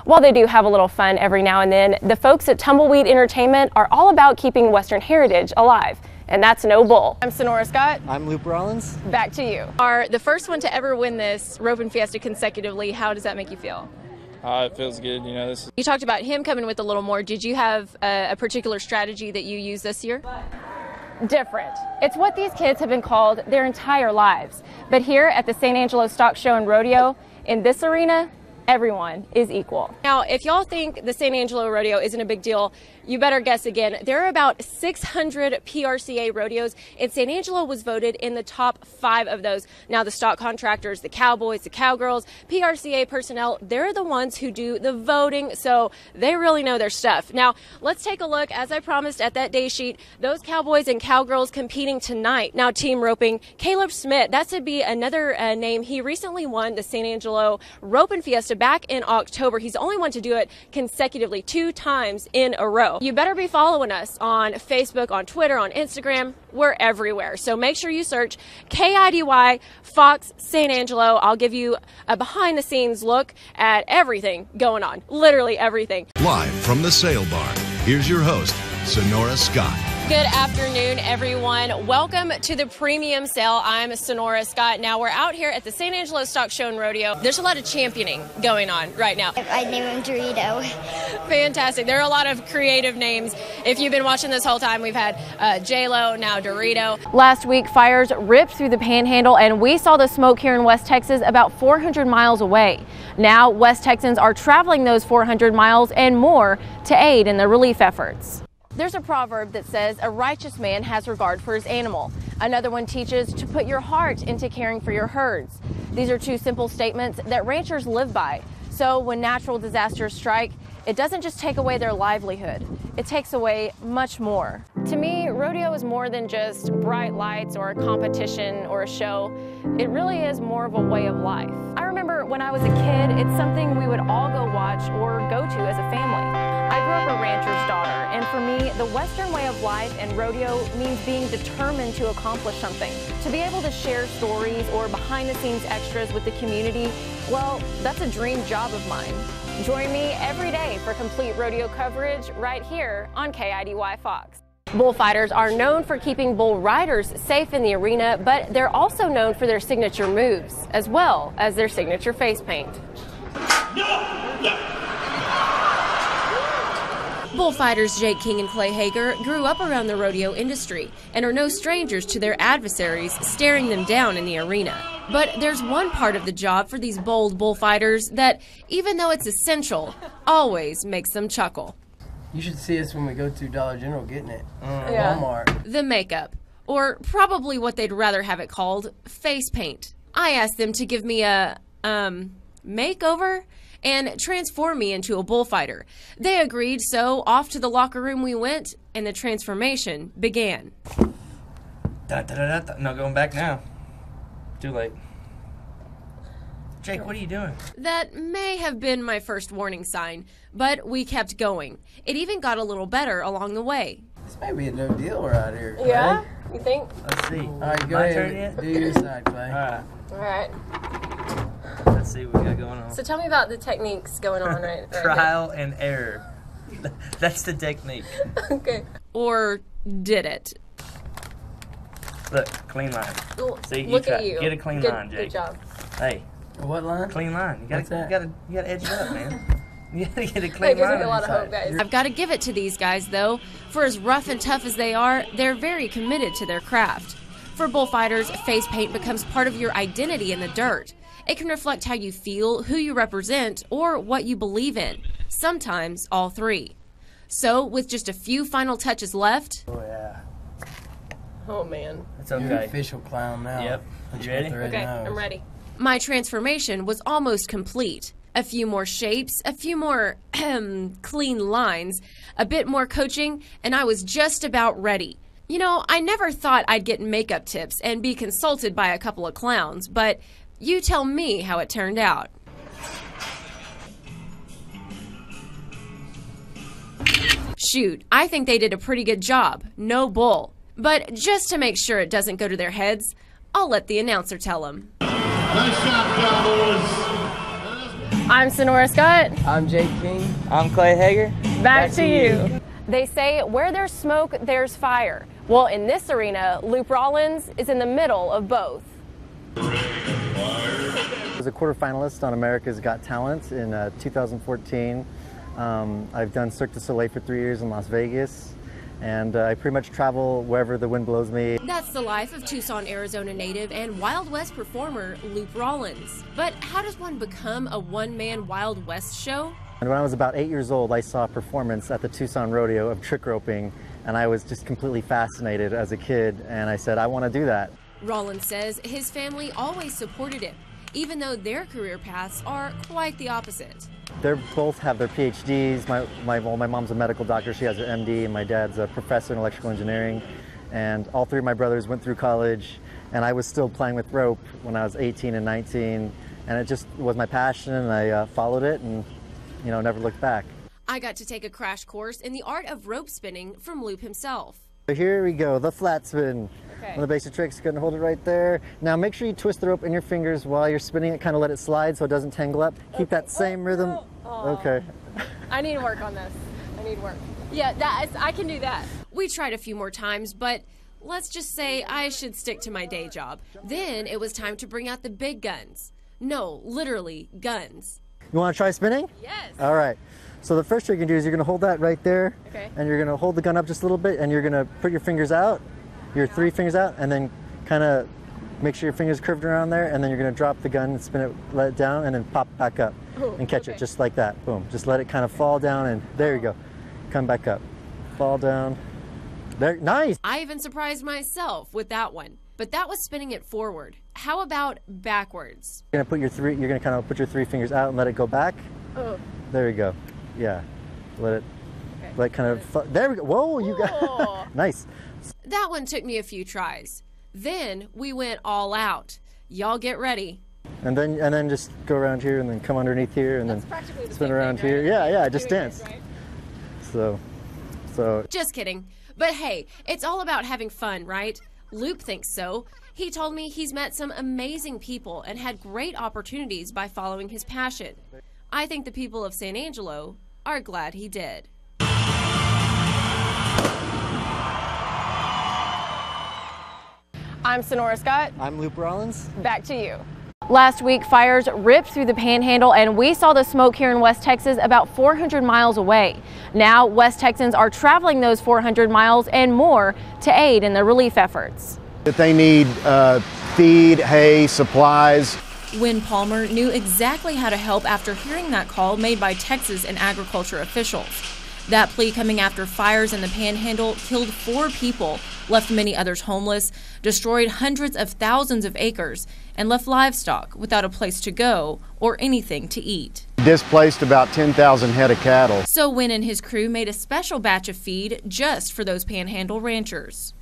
While they do have a little fun every now and then, the folks at Tumbleweed Entertainment are all about keeping Western heritage alive. And that's no bull. I'm Senora Scott. I'm Luke Rollins. Back to you. Are the first one to ever win this Roping Fiesta consecutively. How does that make you feel? It feels good, you know. You talked about him coming with a little more. Did you have a particular strategy that you used this year? Different. It's what these kids have been called their entire lives. But here at the San Angelo Stock Show and Rodeo, in this arena, everyone is equal. Now, if y'all think the San Angelo Rodeo isn't a big deal, you better guess again. There are about 600 PRCA rodeos, and San Angelo was voted in the top 5 of those. Now, the stock contractors, the cowboys, the cowgirls, PRCA personnel, they're the ones who do the voting, so they really know their stuff. Now, let's take a look, as I promised, at that day sheet. Those cowboys and cowgirls competing tonight. Now, team roping, Caleb Smith, that should be another name. He recently won the San Angelo Roping Fiesta back in October. He's the only one to do it consecutively 2 times in a row. You better be following us on Facebook, on Twitter, on Instagram. We're everywhere. So make sure you search KIDY Fox San Angelo. I'll give you a behind the scenes look at everything going on. Literally everything. Live from the Sale Barn, here's your host, Senora Scott. Good afternoon, everyone. Welcome to the premium sale. I'm Senora Scott. Now, we're out here at the San Angelo Stock Show and Rodeo. There's a lot of championing going on right now. I name him Dorito. Fantastic. There are a lot of creative names. If you've been watching this whole time, we've had J-Lo, now Dorito. Last week, fires ripped through the Panhandle, and we saw the smoke here in West Texas about 400 miles away. Now, West Texans are traveling those 400 miles and more to aid in the relief efforts. There's a proverb that says a righteous man has regard for his animal. Another one teaches to put your heart into caring for your herds. These are 2 simple statements that ranchers live by. So when natural disasters strike, it doesn't just take away their livelihood, it takes away much more. To me, rodeo is more than just bright lights or a competition or a show. It really is more of a way of life. I remember when I was a kid, it's something we would all go watch or go to as a family. I grew up a rancher's daughter, and for me, the Western way of life and rodeo means being determined to accomplish something. To be able to share stories or behind-the-scenes extras with the community, well, that's a dream job of mine. Join me every day for complete rodeo coverage right here on KIDY Fox. Bullfighters are known for keeping bull riders safe in the arena, but they're also known for their signature moves, as well as their signature face paint. Bullfighters Jake King and Clay Hager grew up around the rodeo industry and are no strangers to their adversaries staring them down in the arena. But there's one part of the job for these bold bullfighters that, even though it's essential, always makes them chuckle. You should see us when we go to Dollar General getting it. Walmart. The makeup, or probably what they'd rather have it called, face paint. I asked them to give me a, makeover and transform me into a bullfighter. They agreed, so off to the locker room we went, and the transformation began. No going back now. Too late. Jake, what are you doing? That may have been my first warning sign, but we kept going. It even got a little better along the way. This may be a no deal right here, Clay. Yeah? You think? Let's see. All right, go ahead. Do your side, Clay. All All right. Let's see what we got going on. So tell me about the techniques going on right Trial and error. That's the technique. Okay. Or did it? Look, clean line. Well, See, look at you. Get a clean line, Jake. Good job. Hey. What line? Clean line. You What's that? gotta edge it up, man. You gotta get a That clean gives line. me a lot of hope, guys. I've got to give it to these guys, though. For as rough and tough as they are, they're very committed to their craft. For bullfighters, face paint becomes part of your identity in the dirt. It can reflect how you feel, who you represent, or what you believe in. Sometimes all 3. So, with just a few final touches left... Oh, yeah. Oh, man. It's okay. You're an official clown now. Yep. You ready? Okay, I'm ready. My transformation was almost complete. A few more shapes, a few more clean lines, a bit more coaching, and I was just about ready. You know, I never thought I'd get makeup tips and be consulted by a couple of clowns, but you tell me how it turned out. Shoot, I think they did a pretty good job. No bull. But just to make sure it doesn't go to their heads, I'll let the announcer tell them. Nice job, Cowboys. I'm Senora Scott. I'm Jake King. I'm Clay Hager. Back to you. They say where there's smoke, there's fire. Well, in this arena, Luke Rollins is in the middle of both. I was a quarterfinalist on America's Got Talent in 2014. I've done Cirque du Soleil for 3 years in Las Vegas, and I pretty much travel wherever the wind blows me. That's the life of Tucson, Arizona native and Wild West performer Luke Rollins. But how does one become a one-man Wild West show? And when I was about 8 years old, I saw a performance at the Tucson Rodeo of trick roping, and I was just completely fascinated as a kid, and I said, I want to do that. Rollins says his family always supported him, even though their career paths are quite the opposite. They both have their PhDs. My mom's a medical doctor, she has an MD, and my dad's a professor in electrical engineering. And all three of my brothers went through college, and I was still playing with rope when I was 18 and 19, and it just was my passion, and I followed it and, you know, never looked back. I got to take a crash course in the art of rope spinning from Luke himself. So here we go, the flat spin. Okay. One of the basic tricks, going to hold it right there. Now make sure you twist the rope in your fingers while you're spinning it, kind of let it slide so it doesn't tangle up. Keep that same rhythm. Okay. I need to work on this. I need work. Yeah, I can do that. We tried a few more times, but let's just say I should stick to my day job. Then it was time to bring out the big guns. No, literally guns. You want to try spinning? Yes. All right. So the first trick you can do is you're going to hold that right there. Okay. And you're going to hold the gun up just a little bit, and you're going to put your fingers out, your 3 fingers out, and then kind of make sure your fingers curved around there, and then you're going to drop the gun and spin it, let it down, and then pop back up and catch it just like that. Boom. Just let it kind of fall down, and there you go. Come back up. Fall down. There. Nice. I even surprised myself with that one, but that was spinning it forward. How about backwards? You're going to kind of put your 3 fingers out and let it go back. Oh. There you go. Yeah. Let it kind of, there we go. Whoa, you got, nice. That one took me a few tries. Then we went all out. Y'all get ready. And then just go around here and then come underneath here and then spin around here. Right? Yeah, just dance. Right? So. Just kidding. But hey, it's all about having fun, right? Luke thinks so. He told me he's met some amazing people and had great opportunities by following his passion. I think the people of San Angelo are glad he did. I'm Senora Scott. I'm Luke Rollins. Back to you. Last week, fires ripped through the Panhandle, and we saw the smoke here in West Texas about 400 miles away. Now, West Texans are traveling those 400 miles and more to aid in the relief efforts. That they need feed, hay, supplies. Wynn Palmer knew exactly how to help after hearing that call made by Texas and agriculture officials. That plea coming after fires in the Panhandle killed 4 people, left many others homeless, destroyed hundreds of thousands of acres, and left livestock without a place to go or anything to eat. Displaced about 10,000 head of cattle. So Wynn and his crew made a special batch of feed just for those Panhandle ranchers.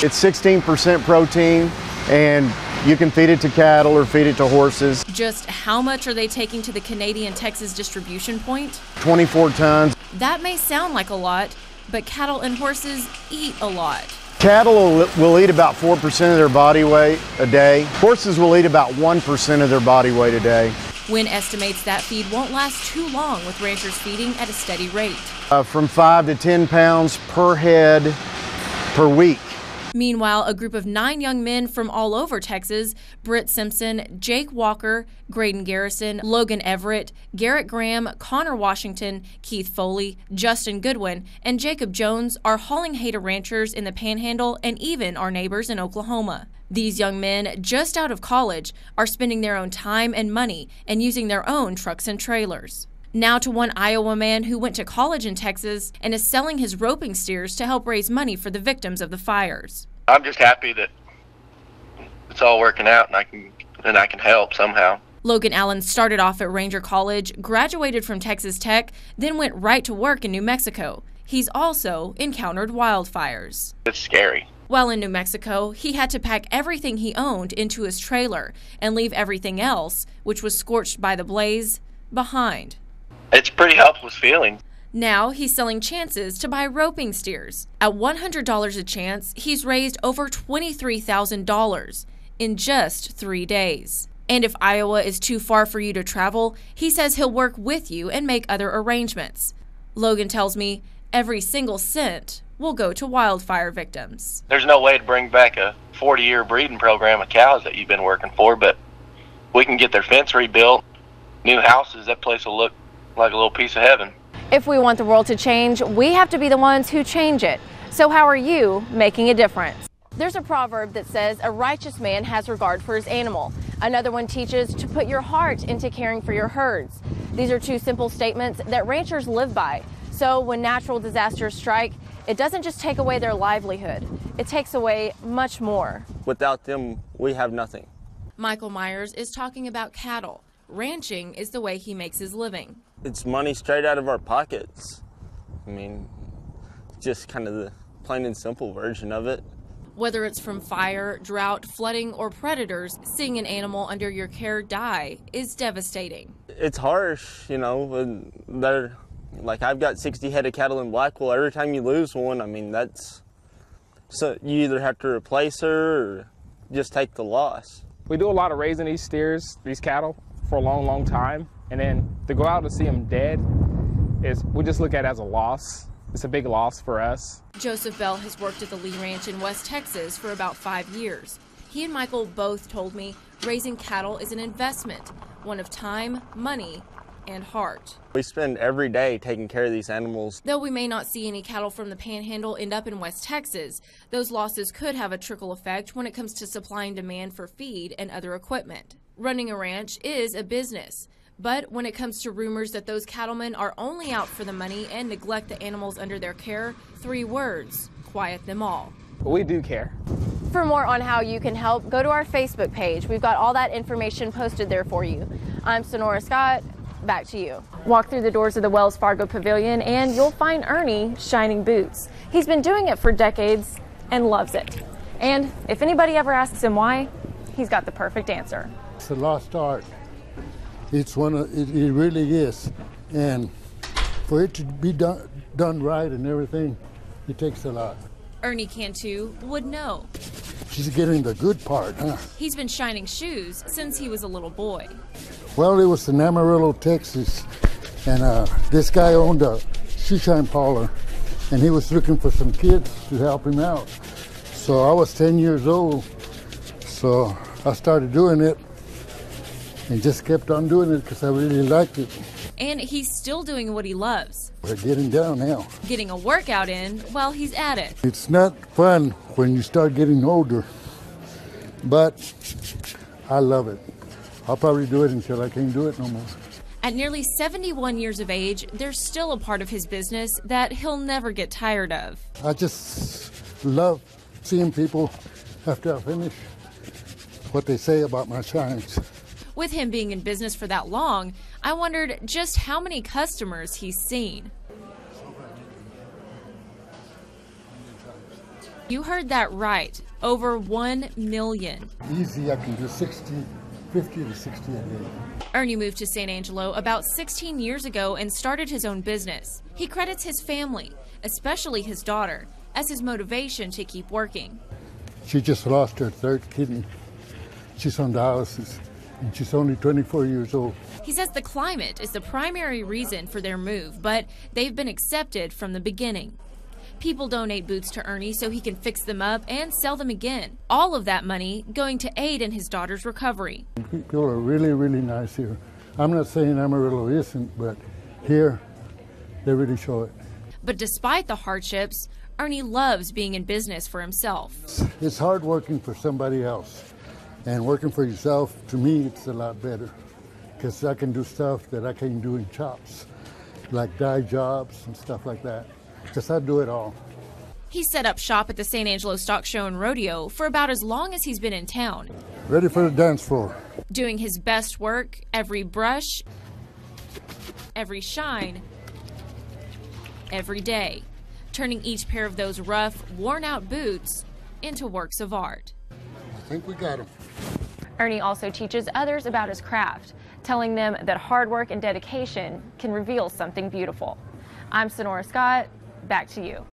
It's 16% protein, and you can feed it to cattle or feed it to horses. Just how much are they taking to the Canadian-Texas distribution point? 24 tons. That may sound like a lot, but cattle and horses eat a lot. Cattle will eat about 4% of their body weight a day. Horses will eat about 1% of their body weight a day. Wynn estimates that feed won't last too long with ranchers feeding at a steady rate. From 5 to 10 pounds per head per week. Meanwhile, a group of 9 young men from all over Texas, Britt Simpson, Jake Walker, Graydon Garrison, Logan Everett, Garrett Graham, Connor Washington, Keith Foley, Justin Goodwin, and Jacob Jones are hauling hay to ranchers in the Panhandle and even our neighbors in Oklahoma. These young men, just out of college, are spending their own time and money and using their own trucks and trailers. Now to one Iowa man who went to college in Texas and is selling his roping steers to help raise money for the victims of the fires. I'm just happy that it's all working out and I can help somehow. Logan Allen started off at Ranger College, graduated from Texas Tech, then went right to work in New Mexico. He's also encountered wildfires. It's scary. While in New Mexico, he had to pack everything he owned into his trailer and leave everything else, which was scorched by the blaze, behind. It's a pretty helpless feeling. Now he's selling chances to buy roping steers. At $100 a chance, he's raised over $23,000 in just 3 days. And if Iowa is too far for you to travel, he says he'll work with you and make other arrangements. Logan tells me every single cent will go to wildfire victims. There's no way to bring back a 40-year breeding program of cows that you've been working for, but we can get their fence rebuilt, new houses, that place will look like a little piece of heaven. If we want the world to change, we have to be the ones who change it. So how are you making a difference? There's a proverb that says a righteous man has regard for his animal. Another one teaches to put your heart into caring for your herds. These are two simple statements that ranchers live by. So when natural disasters strike, it doesn't just take away their livelihood, it takes away much more. Without them, we have nothing. Michael Myers is talking about cattle. Ranching is the way he makes his living. It's money straight out of our pockets. I mean, just kind of the plain and simple version of it. Whether it's from fire, drought, flooding, or predators, seeing an animal under your care die is devastating. It's harsh, you know, they're, like I've got 60 head of cattle in Blackwell. Every time you lose one, I mean, so you either have to replace her or just take the loss. We do a lot of raising these steers, these cattle, for a long, long time. And then to go out and see them dead, we just look at it as a loss. It's a big loss for us. Joseph Bell has worked at the Lee Ranch in West Texas for about 5 years. He and Michael both told me raising cattle is an investment, one of time, money, and heart. We spend every day taking care of these animals. Though we may not see any cattle from the Panhandle end up in West Texas, those losses could have a trickle effect when it comes to supply and demand for feed and other equipment. Running a ranch is a business. But when it comes to rumors that those cattlemen are only out for the money and neglect the animals under their care, 3 words: quiet them all. We do care. For more on how you can help, go to our Facebook page. We've got all that information posted there for you. I'm Senora Scott. Back to you. Walk through the doors of the Wells Fargo Pavilion and you'll find Ernie shining boots. He's been doing it for decades and loves it. And if anybody ever asks him why, he's got the perfect answer. It's a lost art. It really is. And for it to be done right and everything, it takes a lot. Ernie Cantu would know. She's getting the good part, huh? He's been shining shoes since he was a little boy. Well, it was in Amarillo, Texas, and this guy owned a shoe shine parlor, and he was looking for some kids to help him out. So I was 10 years old, so I started doing it and just kept on doing it because I really liked it. And he's still doing what he loves. We're getting down now. Getting a workout in while he's at it. It's not fun when you start getting older, but I love it. I'll probably do it until I can't do it no more. At nearly 71 years of age, there's still a part of his business that he'll never get tired of. I just love seeing people after I finish what they say about my shines. With him being in business for that long, I wondered just how many customers he's seen. You heard that right, over 1 million. Easy, I can do 50 to 60 a day. Ernie moved to San Angelo about 16 years ago and started his own business. He credits his family, especially his daughter, as his motivation to keep working. She just lost her 3rd kidney. She's on dialysis, and she's only 24 years old. He says the climate is the primary reason for their move, but they've been accepted from the beginning. People donate boots to Ernie so he can fix them up and sell them again. All of that money going to aid in his daughter's recovery. People are really, really nice here. I'm not saying Amarillo isn't, but here, they really show it. But despite the hardships, Ernie loves being in business for himself. It's hard working for somebody else. And working for yourself, to me, it's a lot better. Because I can do stuff that I can't do in shops, like dye jobs and stuff like that. Because I do it all. He set up shop at the San Angelo Stock Show and Rodeo for about as long as he's been in town. Ready for the dance floor. Doing his best work, every brush, every shine, every day. Turning each pair of those rough, worn-out boots into works of art. I think we got him. Ernie also teaches others about his craft, telling them that hard work and dedication can reveal something beautiful. I'm Senora Scott. Back to you.